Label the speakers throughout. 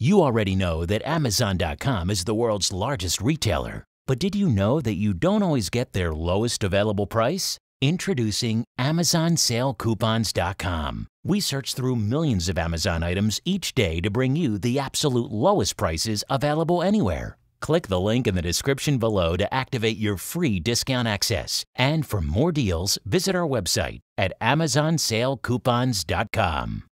Speaker 1: You already know that Amazon.com is the world's largest retailer, but did you know that you don't always get their lowest available price? Introducing AmazonSaleCoupons.com. We search through millions of Amazon items each day to bring you the absolute lowest prices available anywhere. Click the link in the description below to activate your free discount access. And for more deals, visit our website at AmazonSaleCoupons.com.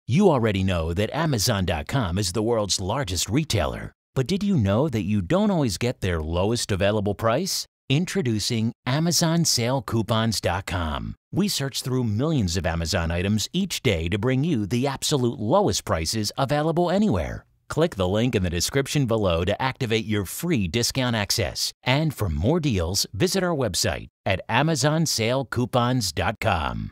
Speaker 1: You already know that Amazon.com is the world's largest retailer, but did you know that you don't always get their lowest available price? Introducing AmazonSaleCoupons.com. We search through millions of Amazon items each day to bring you the absolute lowest prices available anywhere. Click the link in the description below to activate your free discount access. And for more deals, visit our website at AmazonSaleCoupons.com.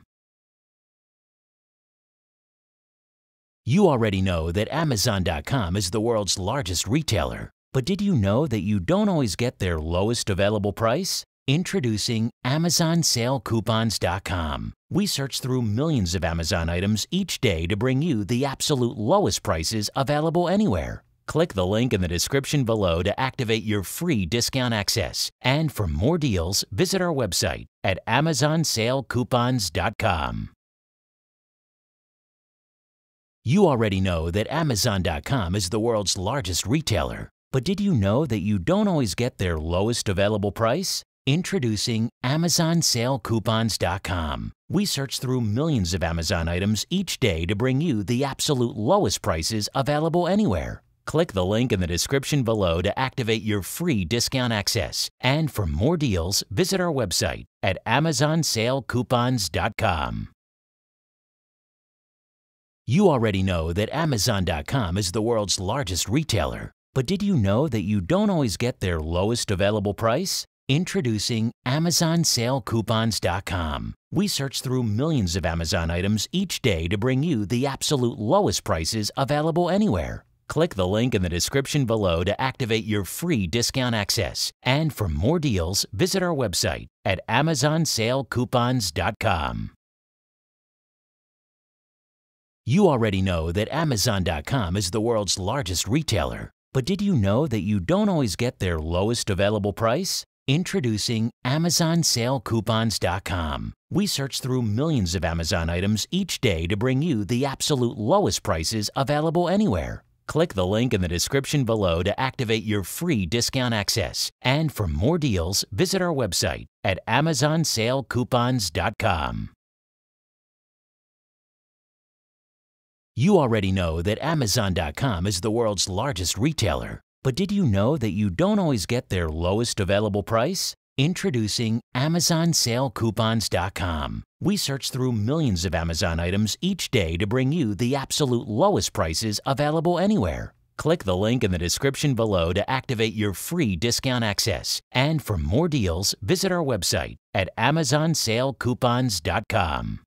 Speaker 1: You already know that Amazon.com is the world's largest retailer, but did you know that you don't always get their lowest available price? Introducing AmazonSaleCoupons.com. We search through millions of Amazon items each day to bring you the absolute lowest prices available anywhere. Click the link in the description below to activate your free discount access. And for more deals, visit our website at AmazonSaleCoupons.com. You already know that Amazon.com is the world's largest retailer, but did you know that you don't always get their lowest available price? Introducing AmazonSaleCoupons.com. We search through millions of Amazon items each day to bring you the absolute lowest prices available anywhere. Click the link in the description below to activate your free discount access. And for more deals, visit our website at AmazonSaleCoupons.com. You already know that Amazon.com is the world's largest retailer, but did you know that you don't always get their lowest available price? Introducing AmazonSaleCoupons.com. We search through millions of Amazon items each day to bring you the absolute lowest prices available anywhere. Click the link in the description below to activate your free discount access. And for more deals, visit our website at AmazonSaleCoupons.com. You already know that Amazon.com is the world's largest retailer, but did you know that you don't always get their lowest available price? Introducing AmazonSaleCoupons.com. We search through millions of Amazon items each day to bring you the absolute lowest prices available anywhere. Click the link in the description below to activate your free discount access. And for more deals, visit our website at AmazonSaleCoupons.com. You already know that Amazon.com is the world's largest retailer, but did you know that you don't always get their lowest available price? Introducing AmazonSaleCoupons.com. We search through millions of Amazon items each day to bring you the absolute lowest prices available anywhere. Click the link in the description below to activate your free discount access. And for more deals, visit our website at AmazonSaleCoupons.com.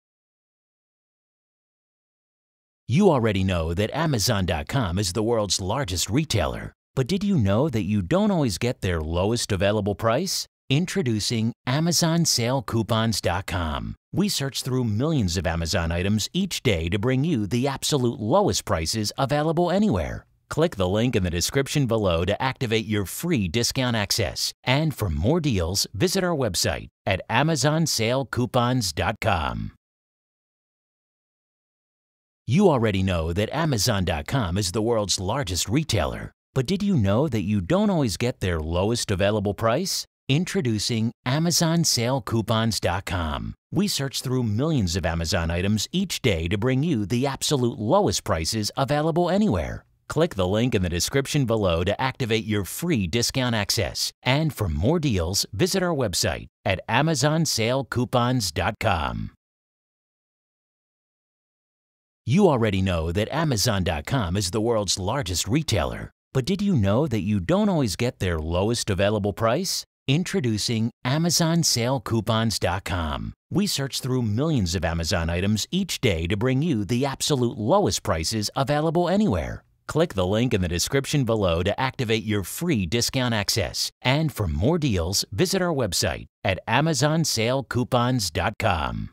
Speaker 1: You already know that Amazon.com is the world's largest retailer, but did you know that you don't always get their lowest available price? Introducing AmazonSaleCoupons.com. We search through millions of Amazon items each day to bring you the absolute lowest prices available anywhere. Click the link in the description below to activate your free discount access. And for more deals, visit our website at AmazonSaleCoupons.com. You already know that Amazon.com is the world's largest retailer, but did you know that you don't always get their lowest available price? Introducing AmazonSaleCoupons.com. We search through millions of Amazon items each day to bring you the absolute lowest prices available anywhere. Click the link in the description below to activate your free discount access. And for more deals, visit our website at AmazonSaleCoupons.com. You already know that Amazon.com is the world's largest retailer, but did you know that you don't always get their lowest available price? Introducing AmazonSaleCoupons.com. We search through millions of Amazon items each day to bring you the absolute lowest prices available anywhere. Click the link in the description below to activate your free discount access. And for more deals, visit our website at AmazonSaleCoupons.com.